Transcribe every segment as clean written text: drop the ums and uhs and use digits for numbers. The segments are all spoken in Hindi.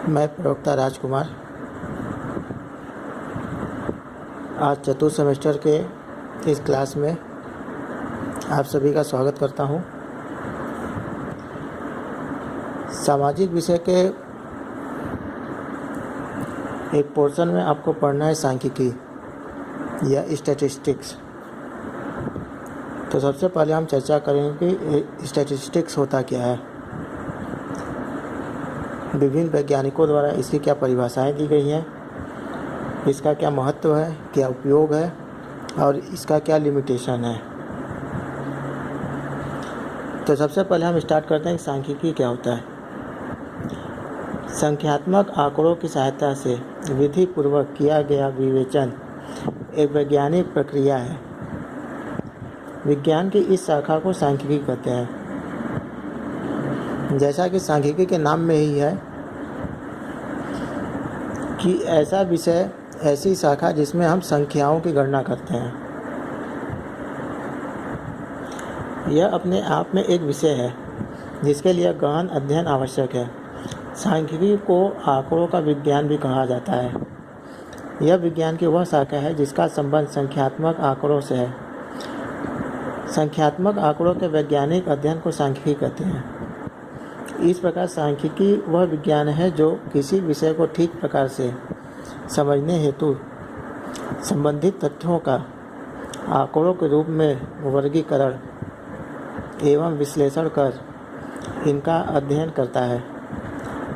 मैं प्रवक्ता राजकुमार आज चतुर्थ सेमेस्टर के इस क्लास में आप सभी का स्वागत करता हूं। सामाजिक विषय के एक पोर्शन में आपको पढ़ना है सांख्यिकी या स्टैटिस्टिक्स। तो सबसे पहले हम चर्चा करेंगे कि स्टैटिस्टिक्स होता क्या है, विभिन्न वैज्ञानिकों द्वारा इसकी क्या परिभाषाएं दी गई हैं, इसका क्या महत्व है, क्या उपयोग है और इसका क्या लिमिटेशन है। तो सबसे पहले हम स्टार्ट करते हैं कि सांख्यिकी क्या होता है। संख्यात्मक आंकड़ों की सहायता से विधि पूर्वक किया गया विवेचन एक वैज्ञानिक प्रक्रिया है। विज्ञान की इस शाखा को सांख्यिकी कहते हैं। जैसा कि सांख्यिकी के नाम में ही है कि ऐसा विषय, ऐसी शाखा जिसमें हम संख्याओं की गणना करते हैं। यह अपने आप में एक विषय है जिसके लिए गहन अध्ययन आवश्यक है। सांख्यिकी को आंकड़ों का विज्ञान भी कहा जाता है। यह विज्ञान की वह शाखा है जिसका संबंध संख्यात्मक आंकड़ों से है। संख्यात्मक आंकड़ों के वैज्ञानिक अध्ययन को सांख्यिकी कहते हैं। इस प्रकार सांख्यिकी वह विज्ञान है जो किसी विषय को ठीक प्रकार से समझने हेतु संबंधित तथ्यों का आंकड़ों के रूप में वर्गीकरण एवं विश्लेषण कर इनका अध्ययन करता है।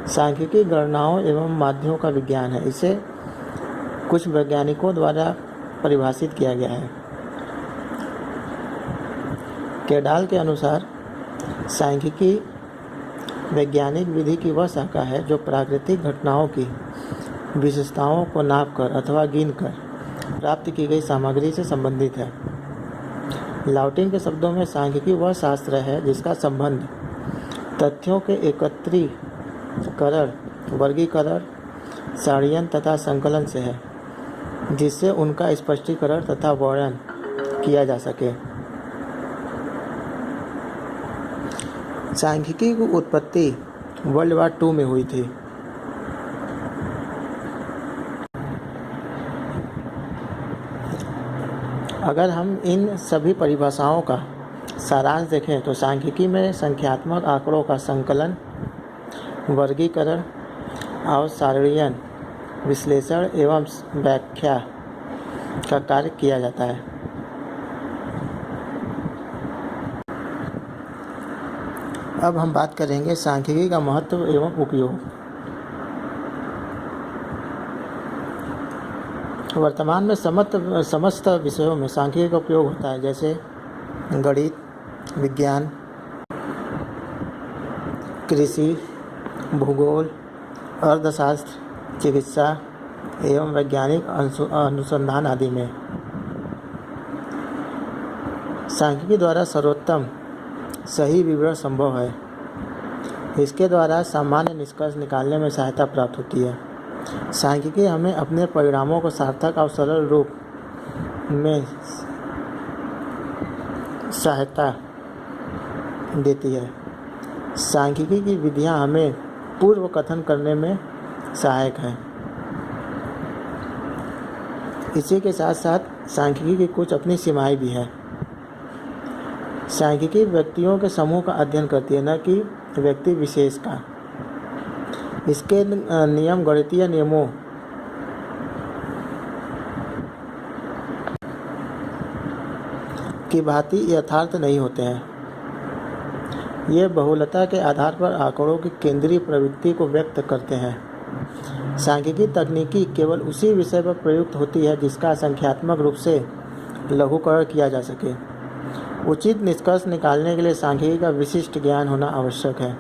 सांख्यिकी गणनाओं एवं माध्यों का विज्ञान है। इसे कुछ वैज्ञानिकों द्वारा परिभाषित किया गया है। केडाल के अनुसार सांख्यिकी वैज्ञानिक विधि की वह शाखा है जो प्राकृतिक घटनाओं की विशेषताओं को नापकर अथवा गिनकर प्राप्त की गई सामग्री से संबंधित है। लाउटिंग के शब्दों में सांख्यिकी वह शास्त्र है जिसका संबंध तथ्यों के एकत्रीकरण, वर्गीकरण, षड्यंत्र तथा संकलन से है, जिससे उनका स्पष्टीकरण तथा वर्णन किया जा सके। सांख्यिकी की उत्पत्ति वर्ल्ड वार II में हुई थी। अगर हम इन सभी परिभाषाओं का सारांश देखें तो सांख्यिकी में संख्यात्मक आंकड़ों का संकलन, वर्गीकरण और सारणीयन, विश्लेषण एवं व्याख्या का कार्य किया जाता है। अब हम बात करेंगे सांख्यिकी का महत्व एवं उपयोग। वर्तमान में समस्त विषयों में सांख्यिकी का उपयोग होता है, जैसे गणित, विज्ञान, कृषि, भूगोल, अर्थशास्त्र, चिकित्सा एवं वैज्ञानिक अनुसंधान आदि में। सांख्यिकी द्वारा सर्वोत्तम सही विवरण संभव है। इसके द्वारा सामान्य निष्कर्ष निकालने में सहायता प्राप्त होती है। सांख्यिकी हमें अपने परिणामों को सार्थक और सरल रूप में सहायता देती है। सांख्यिकी की विधियां हमें पूर्व कथन करने में सहायक हैं। इसी के साथ साथ सांख्यिकी की कुछ अपनी सीमाएं भी हैं। सांख्यिकी व्यक्तियों के समूह का अध्ययन करती है, न कि व्यक्ति विशेष का। इसके नियम गणितीय नियमों की भांति यथार्थ नहीं होते हैं। ये बहुलता के आधार पर आंकड़ों की केंद्रीय प्रवृत्ति को व्यक्त करते हैं। सांख्यिकी तकनीकी केवल उसी विषय पर प्रयुक्त होती है जिसका संख्यात्मक रूप से लघुकरण किया जा सके। उचित निष्कर्ष निकालने के लिए सांख्यिकी का विशिष्ट ज्ञान होना आवश्यक है,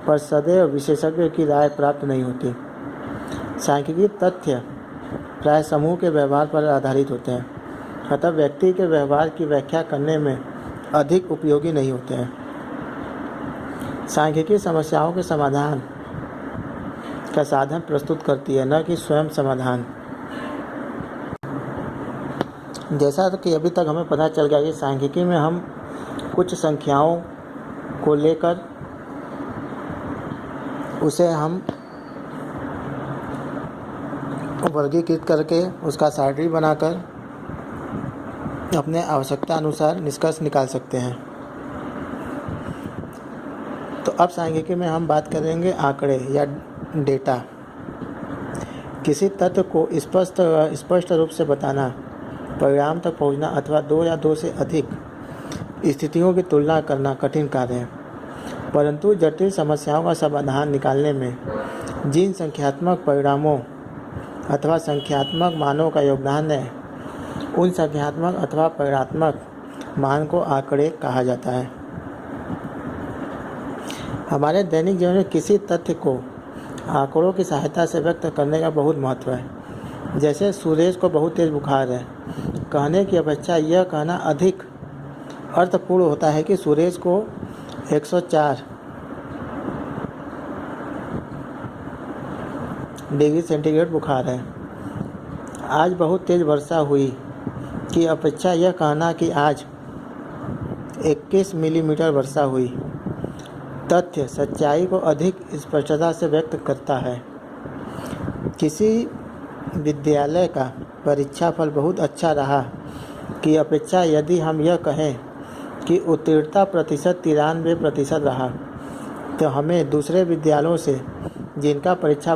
पर सदैव विशेषज्ञ की राय प्राप्त नहीं होती। सांख्यिकी तथ्य प्राय समूह के व्यवहार पर आधारित होते हैं, अतः व्यक्ति के व्यवहार की व्याख्या करने में अधिक उपयोगी नहीं होते हैं। सांख्यिकी समस्याओं के समाधान का साधन प्रस्तुत करती है, न कि स्वयं समाधान। जैसा कि अभी तक हमें पता चल गया कि सांख्यिकी में हम कुछ संख्याओं को लेकर उसे हम वर्गीकृत करके उसका सारणी बनाकर अपने आवश्यकता अनुसार निष्कर्ष निकाल सकते हैं। तो अब सांख्यिकी में हम बात करेंगे आंकड़े या डेटा। किसी तथ्य को स्पष्ट रूप से बताना, परिणाम तक पहुंचना अथवा दो या दो से अधिक स्थितियों की तुलना करना कठिन कार्य है, परंतु जटिल समस्याओं का समाधान निकालने में जिन संख्यात्मक परिणामों अथवा संख्यात्मक मानों का योगदान है, उन संख्यात्मक अथवा परिणात्मक मान को आंकड़े कहा जाता है। हमारे दैनिक जीवन में किसी तथ्य को आंकड़ों की सहायता से व्यक्त करने का बहुत महत्व है। जैसे सुरेश को बहुत तेज बुखार है, कहने की अपेक्षा यह कहना अधिक अर्थपूर्ण होता है कि सुरेश को 104 डिग्री सेंटीग्रेड बुखार है। आज बहुत तेज वर्षा हुई की अपेक्षा यह कहना कि आज 21 मिलीमीटर वर्षा हुई तथ्य सच्चाई को अधिक स्पष्टता से व्यक्त करता है। किसी विद्यालय का परीक्षाफल बहुत अच्छा रहा की अपेक्षा यदि हम यह कहें कि उत्तीर्णता प्रतिशत 93% रहा, तो हमें दूसरे विद्यालयों से जिनका परीक्षा